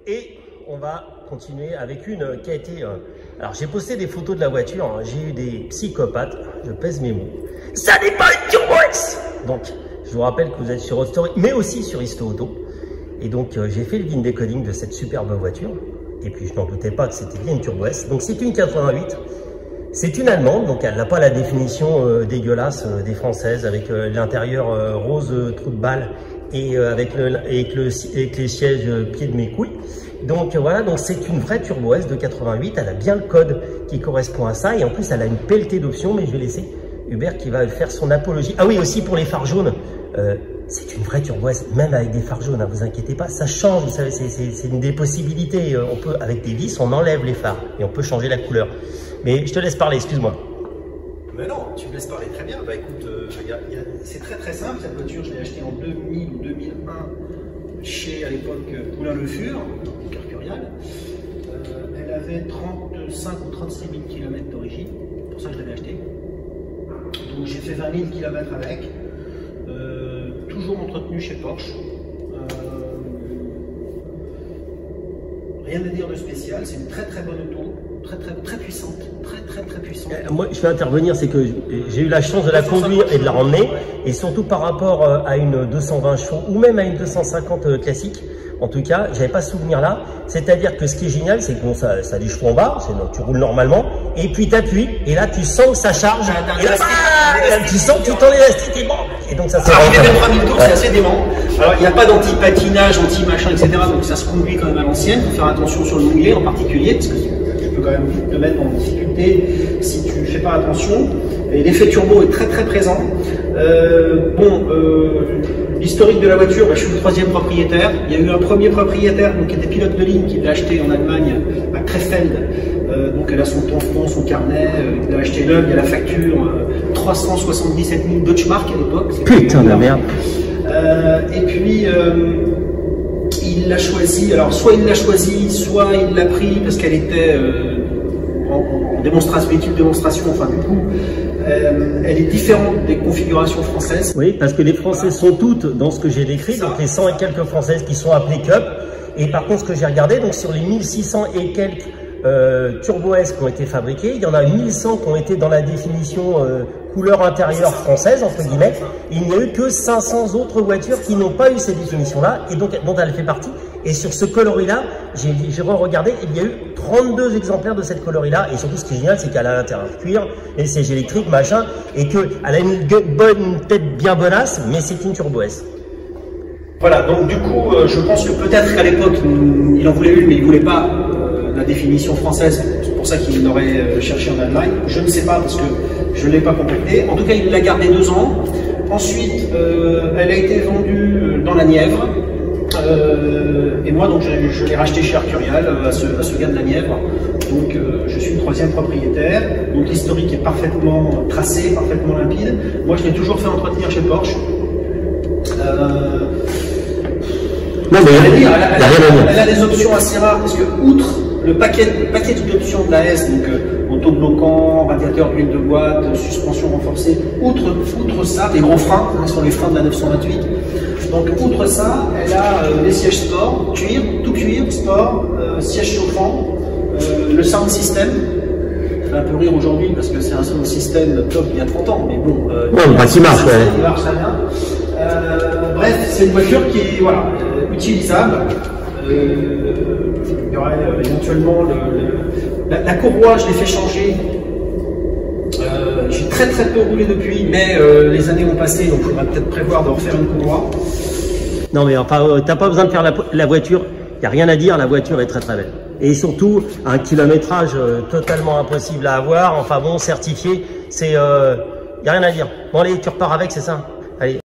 Et on va continuer avec une qui a été... Alors j'ai posté des photos de la voiture, hein. J'ai eu des psychopathes, je pèse mes mots. Ça n'est pas une Turbo S. Donc je vous rappelle que vous êtes sur Autostory, mais aussi sur Histo Auto. Et donc j'ai fait le VIN décoding de cette superbe voiture. Et puis je n'en doutais pas que c'était bien une Turbo S. Donc c'est une 88. C'est une allemande, donc elle n'a pas la définition dégueulasse des françaises, avec l'intérieur rose trou de balle et avec les sièges pieds de mes couilles. Donc voilà, donc c'est une vraie Turbo S de 88, elle a bien le code qui correspond à ça, et en plus elle a une pelletée d'options, mais je vais laisser Hubert qui va faire son apologie. Ah oui, aussi pour les phares jaunes, c'est une vraie Turbo S, même avec des phares jaunes, ne vous inquiétez pas, ça change, vous savez, c'est une des possibilités. On peut, avec des vis, on enlève les phares et on peut changer la couleur. Mais je te laisse parler, excuse-moi. Mais non, tu me laisses parler très bien. Bah écoute, c'est très simple, cette voiture, je l'ai achetée en 2000 ou 2001 chez, à l'époque, Poulain-le-Fur, Carcurial. Elle avait 35 ou 36 000 km d'origine, c'est pour ça que je l'avais achetée. Donc j'ai fait 20 000 km avec, toujours entretenu chez Porsche. Rien à dire de spécial, c'est une très bonne auto, très puissante, très puissante. Moi, je vais intervenir, c'est que j'ai eu la chance de la conduire et de la ramener, et surtout par rapport à une 220 chevaux ou même à une 250 classique. En tout cas, j'avais pas ce souvenir là. C'est-à-dire que ce qui est génial, c'est que bon, ça a des chevaux en bas, tu roules normalement, et puis tu appuies, et là tu sens que ça charge, et là, tu sens que tu t'en élastique, et bon, et donc ça se rend. J'ai fait 3000 tours, c'est assez dément. Alors il n'y a pas d'anti-patinage, anti-machin, etc. Donc ça se conduit quand même à l'ancienne. Il faut faire attention sur le mouillé en particulier, parce que tu peux quand même te mettre en difficulté si tu ne fais pas attention. Et l'effet turbo est très présent. L'historique de la voiture, je suis le 3e propriétaire. Il y a eu un premier propriétaire donc, qui était pilote de ligne, qui l'a acheté en Allemagne à Krefeld. Donc elle a son tampon, son carnet, il l'a acheté neuve, il y a la facture, 377 000 Deutschmark à l'époque. Putain de merde. Et puis il l'a choisi, alors soit il l'a choisi, soit il l'a pris parce qu'elle était en démonstration, véhicule démonstration, enfin du coup, elle est différente des configurations françaises. Oui, parce que les Françaises sont toutes dans ce que j'ai décrit, donc les 100 et quelques Françaises qui sont appelées Cup. Et par contre, ce que j'ai regardé, donc sur les 1600 et quelques Turbo S qui ont été fabriquées, il y en a 1100 qui ont été dans la définition couleur intérieure française, entre guillemets. Il n'y a eu que 500 autres voitures qui n'ont pas eu ces définitions-là, et donc dont elle fait partie. Et sur ce coloris-là, j'ai re-regardé, il y a eu 32 exemplaires de cette coloris-là. Et surtout, ce qui est génial, c'est qu'elle a l'intérieur cuir, les sièges électriques, machin, et qu'elle a une bonne tête bien bonasse, mais c'est une Turbo S. Voilà, donc du coup, je pense que peut-être qu'à l'époque, il en voulait une, mais il ne voulait pas la définition française. C'est pour ça qu'il l'aurait cherché en Allemagne. Je ne sais pas, parce que je ne l'ai pas complété. En tout cas, il l'a gardé 2 ans. Ensuite, elle a été vendue dans la Nièvre. Et moi, donc, je l'ai racheté chez Arcurial à ce gars de la Nièvre. Donc, je suis le 3e propriétaire. Donc, l'historique est parfaitement tracé, parfaitement limpide. Moi, je l'ai toujours fait entretenir chez Porsche. Non, mais elle a des options assez rares parce que, outre le paquet d'options de la S, donc autobloquant, radiateur d'huile de boîte, suspension renforcée, outre ça, les gros freins, ce sont les freins de la 928. Donc, outre ça, elle a les sièges sport, cuir, tout cuir, sport, siège chauffant, le sound system. Ça fait un peu rire aujourd'hui parce que c'est un sound system top il y a 30 ans, mais bon, il marche très bien. Bref, c'est une voiture qui est utilisable. Il y aurait éventuellement la courroie, je l'ai fait changer. J'ai très peu roulé depuis, mais les années ont passé, donc il faudra peut-être prévoir de refaire une courroie. Non, mais enfin, t'as pas besoin de faire la voiture, il n'y a rien à dire, la voiture est très belle. Et surtout, un kilométrage totalement impossible à avoir, enfin bon, certifié, il n'y a rien à dire. Bon allez, tu repars avec, c'est ça? Allez.